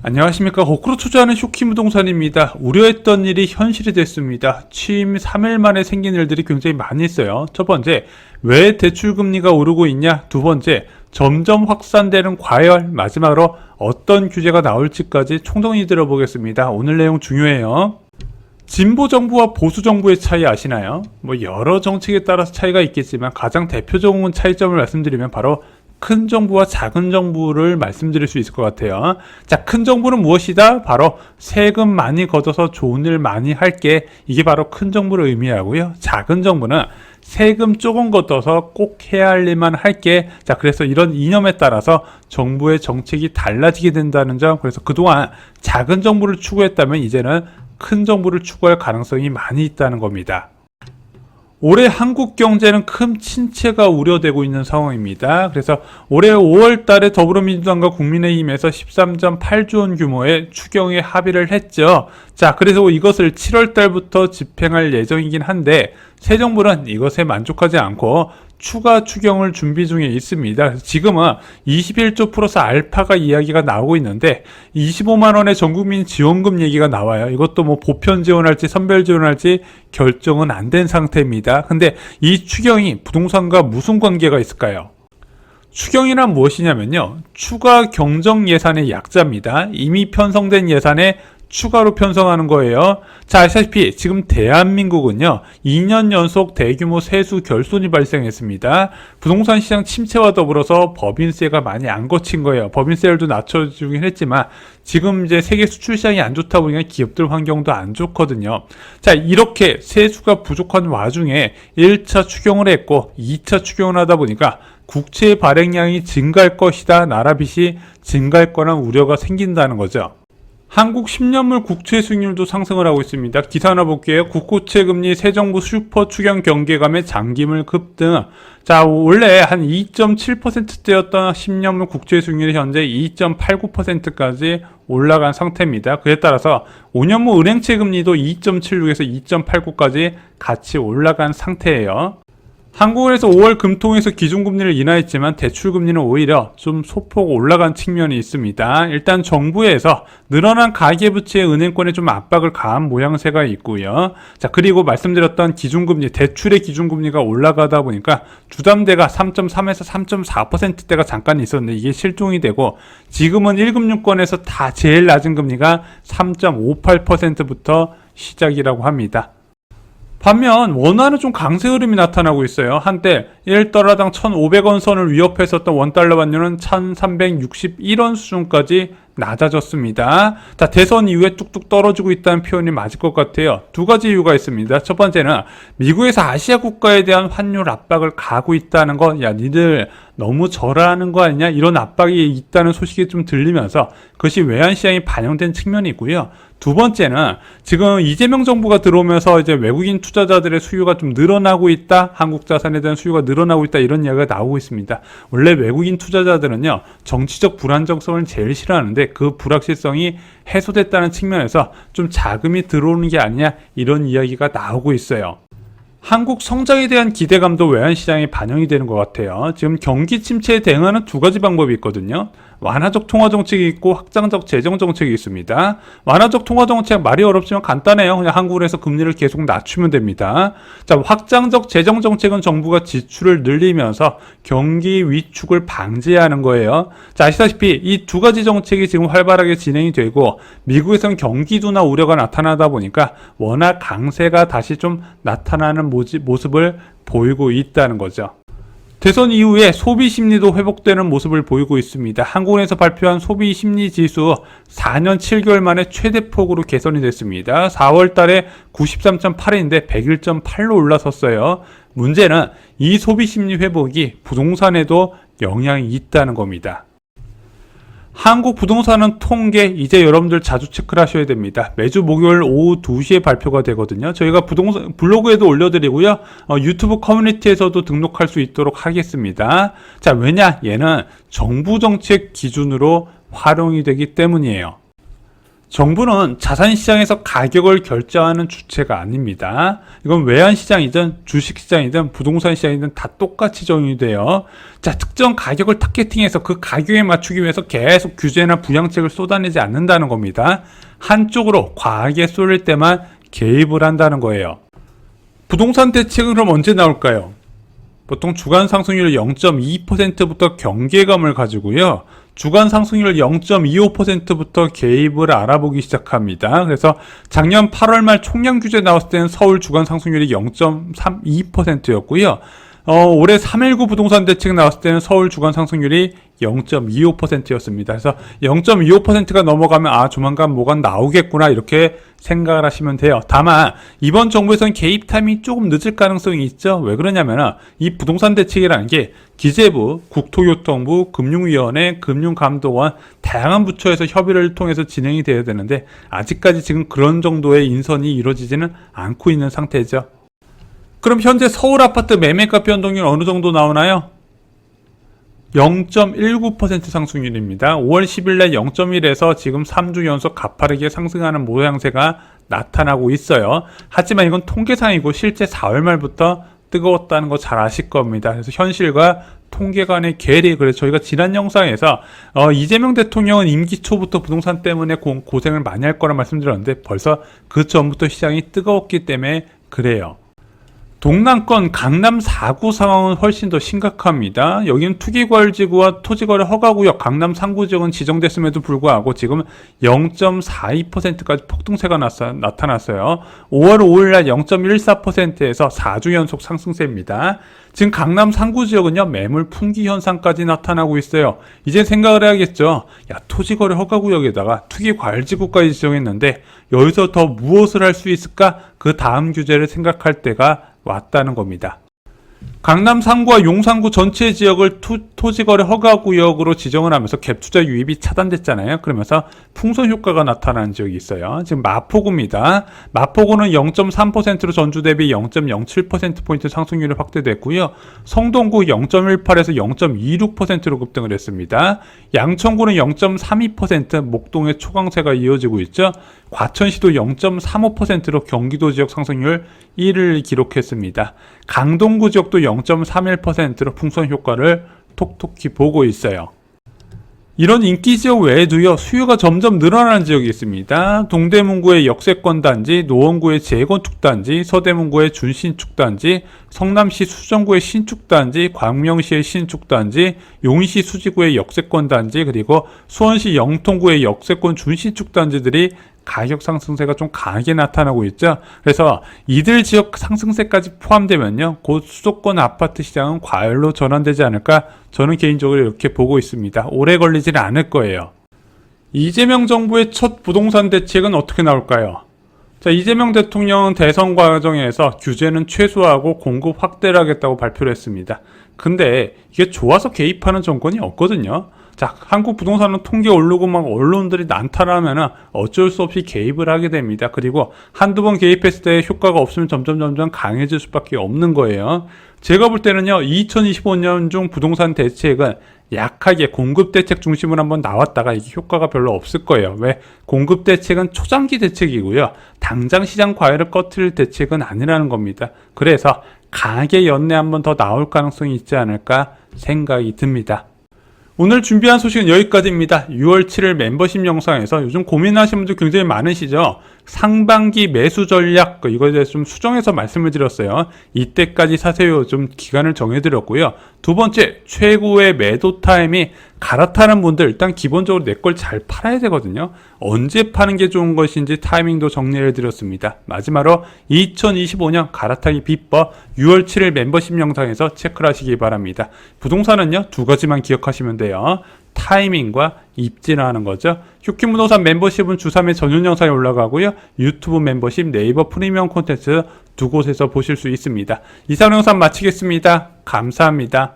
안녕하십니까. 거꾸로 투자하는 쇼키 부동산입니다. 우려했던 일이 현실이 됐습니다. 취임 3일 만에 생긴 일들이 굉장히 많이 있어요. 첫 번째, 왜 대출금리가 오르고 있냐? 두 번째, 점점 확산되는 과열, 마지막으로 어떤 규제가 나올지까지 총정리 들어보겠습니다. 오늘 내용 중요해요. 진보 정부와 보수 정부의 차이 아시나요? 여러 정책에 따라서 차이가 있겠지만 가장 대표적인 차이점을 말씀드리면 바로 큰 정부와 작은 정부를 말씀드릴 수 있을 것 같아요. 자, 큰 정부는 무엇이다? 바로 세금 많이 걷어서 좋은 일 많이 할게. 이게 바로 큰 정부를 의미하고요. 작은 정부는 세금 조금 걷어서 꼭 해야 할 일만 할게. 자, 그래서 이런 이념에 따라서 정부의 정책이 달라지게 된다는 점. 그래서 그동안 작은 정부를 추구했다면 이제는 큰 정부를 추구할 가능성이 많이 있다는 겁니다. 올해 한국 경제는 큰 침체가 우려되고 있는 상황입니다. 그래서 올해 5월 달에 더불어민주당과 국민의힘에서 13.8조 원 규모의 추경에 합의를 했죠. 자, 그래서 이것을 7월 달부터 집행할 예정이긴 한데 새 정부는 이것에 만족하지 않고 추가 추경을 준비 중에 있습니다. 그래서 지금은 21조 플러스 알파가 이야기가 나오고 있는데 25만 원의 전국민 지원금 얘기가 나와요. 이것도 보편 지원할지 선별 지원할지 결정은 안 된 상태입니다. 근데 이 추경이 부동산과 무슨 관계가 있을까요? 추경이란 무엇이냐면요, 추가 경정 예산의 약자입니다. 이미 편성된 예산에 추가로 편성하는 거예요. 자, 아시다시피 지금 대한민국은요 2년 연속 대규모 세수 결손이 발생했습니다. 부동산 시장 침체와 더불어서 법인세가 많이 안 거친 거예요. 법인세율도 낮춰주긴 했지만 지금 이제 세계 수출 시장이 안 좋다 보니까 기업들 환경도 안 좋거든요. 자, 이렇게 세수가 부족한 와중에 1차 추경을 했고 2차 추경을 하다 보니까 국채 발행량이 증가할 것이다, 나라 빚이 증가할 거란 우려가 생긴다는 거죠. 한국 10년물 국채 수익률도 상승을 하고 있습니다. 기사 하나 볼게요. 국고채 금리 새 정부 슈퍼 추경 경계감에 장기물 급등. 자, 원래 한 2.7%대였던 10년물 국채 수익률이 현재 2.89%까지 올라간 상태입니다. 그에 따라서 5년물 은행채 금리도 2.76에서 2.89까지 같이 올라간 상태예요. 한국은행에서 5월 금통에서 기준금리를 인하했지만 대출금리는 오히려 좀 소폭 올라간 측면이 있습니다. 일단 정부에서 늘어난 가계부채 은행권에 좀 압박을 가한 모양새가 있고요. 자, 그리고 말씀드렸던 기준금리, 대출의 기준금리가 올라가다 보니까 주담대가 3.3에서 3.4%대가 잠깐 있었는데 이게 실종이 되고 지금은 1금융권에서 다 제일 낮은 금리가 3.58%부터 시작이라고 합니다. 반면 원화는 좀 강세 흐름이 나타나고 있어요. 한때 1달러당 1,500원 선을 위협했었던 원달러 환율은 1,361원 수준까지 낮아졌습니다. 자, 대선 이후에 뚝뚝 떨어지고 있다는 표현이 맞을 것 같아요. 두 가지 이유가 있습니다. 첫 번째는 미국에서 아시아 국가에 대한 환율 압박을 가하고 있다는 것, 야, 니들 너무 절하하는 거 아니냐, 이런 압박이 있다는 소식이 좀 들리면서 그것이 외환시장에 반영된 측면이 있고요. 두 번째는 지금 이재명 정부가 들어오면서 이제 외국인 투자자들의 수요가 좀 늘어나고 있다, 한국 자산에 대한 수요가 늘어나고 있다, 이런 이야기가 나오고 있습니다. 원래 외국인 투자자들은요 정치적 불안정성을 제일 싫어하는데 그 불확실성이 해소됐다는 측면에서 좀 자금이 들어오는 게 아니냐, 이런 이야기가 나오고 있어요. 한국 성장에 대한 기대감도 외환시장에 반영이 되는 것 같아요. 지금 경기 침체에 대응하는 두 가지 방법이 있거든요. 완화적 통화정책이 있고 확장적 재정정책이 있습니다. 완화적 통화정책 말이 어렵지만 간단해요. 그냥 한국에서 금리를 계속 낮추면 됩니다. 자, 확장적 재정정책은 정부가 지출을 늘리면서 경기 위축을 방지하는 거예요. 자, 아시다시피 이 두 가지 정책이 지금 활발하게 진행이 되고 미국에서는 경기 둔화 우려가 나타나다 보니까 워낙 강세가 다시 좀 나타나는 모습을 보이고 있다는 거죠. 대선 이후에 소비 심리도 회복되는 모습을 보이고 있습니다. 한국은행에서 발표한 소비 심리 지수 4년 7개월 만에 최대폭으로 개선이 됐습니다. 4월 달에 93.8인데 101.8로 올라섰어요. 문제는 이 소비 심리 회복이 부동산에도 영향이 있다는 겁니다. 한국 부동산은 통계 이제 여러분들 자주 체크를 하셔야 됩니다. 매주 목요일 오후 2시에 발표가 되거든요. 저희가 부동산 블로그에도 올려드리고요. 유튜브 커뮤니티에서도 등록할 수 있도록 하겠습니다. 자, 왜냐? 얘는 정부 정책 기준으로 활용이 되기 때문이에요. 정부는 자산시장에서 가격을 결정하는 주체가 아닙니다. 이건 외환시장이든 주식시장이든 부동산시장이든 다 똑같이 적용이 돼요. 자, 특정 가격을 타겟팅해서 그 가격에 맞추기 위해서 계속 규제나 부양책을 쏟아내지 않는다는 겁니다. 한쪽으로 과하게 쏠릴 때만 개입을 한다는 거예요. 부동산 대책은 그럼 언제 나올까요? 보통 주간 상승률 0.2%부터 경계감을 가지고요. 주간 상승률 0.25%부터 개입을 알아보기 시작합니다. 그래서 작년 8월 말 총량 규제 나왔을 때는 서울 주간 상승률이 0.32%였고요. 올해 3.19 부동산 대책 나왔을 때는 서울 주간 상승률이 0.25%였습니다. 그래서 0.25%가 넘어가면 조만간 뭐가 나오겠구나 이렇게 생각을 하시면 돼요. 다만 이번 정부에서는 개입 타임이 조금 늦을 가능성이 있죠. 왜 그러냐면 이 부동산 대책이라는 게 기재부, 국토교통부, 금융위원회, 금융감독원 다양한 부처에서 협의를 통해서 진행이 돼야 되는데 아직까지 지금 그런 정도의 인선이 이루어지지는 않고 있는 상태죠. 그럼 현재 서울 아파트 매매가 변동률 어느 정도 나오나요? 0.19% 상승률입니다. 5월 10일 날 0.1에서 지금 3주 연속 가파르게 상승하는 모양새가 나타나고 있어요. 하지만 이건 통계상이고 실제 4월 말부터 뜨거웠다는 거 잘 아실 겁니다. 그래서 현실과 통계 간의 괴리, 그래서 저희가 지난 영상에서 이재명 대통령은 임기 초부터 부동산 때문에 고생을 많이 할 거라 말씀드렸는데 벌써 그 전부터 시장이 뜨거웠기 때문에 그래요. 동남권 강남 4구 상황은 훨씬 더 심각합니다. 여기는 투기과열지구와 토지거래 허가구역, 강남 상구 지역은 지정됐음에도 불구하고 지금 0.42%까지 폭등세가 나타났어요. 5월 5일 날 0.14%에서 4주 연속 상승세입니다. 지금 강남 상구 지역은요, 매물 풍기 현상까지 나타나고 있어요. 이제 생각을 해야겠죠. 토지거래 허가구역에다가 투기과열지구까지 지정했는데 여기서 더 무엇을 할 수 있을까? 그 다음 규제를 생각할 때가 왔다는 겁니다. 강남 상구와 용산구 전체 지역을 토지거래 허가구역으로 지정을 하면서 갭투자 유입이 차단됐잖아요. 그러면서 풍선 효과가 나타나는 지역이 있어요. 지금 마포구입니다. 마포구는 0.3%로 전주 대비 0.07%포인트 상승률이 확대됐고요. 성동구 0.18에서 0.26%로 급등을 했습니다. 양천구는 0.32%, 목동의 초강세가 이어지고 있죠. 과천시도 0.35%로 경기도 지역 상승률 1위를 기록했습니다. 강동구 지역도 0.31%로 풍선 효과를 톡톡히 보고 있어요. 이런 인기 지역 외에도요, 수요가 점점 늘어나는 지역이 있습니다. 동대문구의 역세권 단지, 노원구의 재건축 단지, 서대문구의 준신축 단지, 성남시 수정구의 신축 단지, 광명시의 신축 단지, 용인시 수지구의 역세권 단지, 그리고 수원시 영통구의 역세권 준신축 단지들이 가격 상승세가 좀 강하게 나타나고 있죠. 그래서 이들 지역 상승세까지 포함되면요, 곧 수도권 아파트 시장은 과열로 전환되지 않을까, 저는 개인적으로 이렇게 보고 있습니다. 오래 걸리지는 않을 거예요. 이재명 정부의 첫 부동산 대책은 어떻게 나올까요? 자, 이재명 대통령은 대선 과정에서 규제는 최소화하고 공급 확대를 하겠다고 발표를 했습니다. 근데 이게 좋아서 개입하는 정권이 없거든요. 자, 한국 부동산은 통계 오르고 막 언론들이 난타나면 어쩔 수 없이 개입을 하게 됩니다. 그리고 한두 번 개입했을 때 효과가 없으면 점점 강해질 수밖에 없는 거예요. 제가 볼 때는요, 2025년 중 부동산 대책은 약하게 공급 대책 중심으로 한번 나왔다가 이게 효과가 별로 없을 거예요. 왜? 공급 대책은 초장기 대책이고요. 당장 시장 과열을 꺼트릴 대책은 아니라는 겁니다. 그래서 강하게 연내 한번 더 나올 가능성이 있지 않을까 생각이 듭니다. 오늘 준비한 소식은 여기까지입니다. 6월 7일 멤버십 영상에서 요즘 고민하시는 분들 굉장히 많으시죠? 상반기 매수 전략, 이거에 대해서 좀 수정해서 말씀을 드렸어요. 이때까지 사세요. 좀 기간을 정해드렸고요. 두 번째, 최고의 매도 타임이 갈아타는 분들, 일단 기본적으로 내 걸 잘 팔아야 되거든요. 언제 파는 게 좋은 것인지 타이밍도 정리해 드렸습니다. 마지막으로 2025년 갈아타기 비법 6월 7일 멤버십 영상에서 체크를 하시기 바랍니다. 부동산은요, 두 가지만 기억하시면 돼요. 타이밍과 입지라는 거죠. 휴킹부동산 멤버십은 주 3회 전용 영상이 올라가고요. 유튜브 멤버십, 네이버 프리미엄 콘텐츠 두 곳에서 보실 수 있습니다. 이상 영상 마치겠습니다. 감사합니다.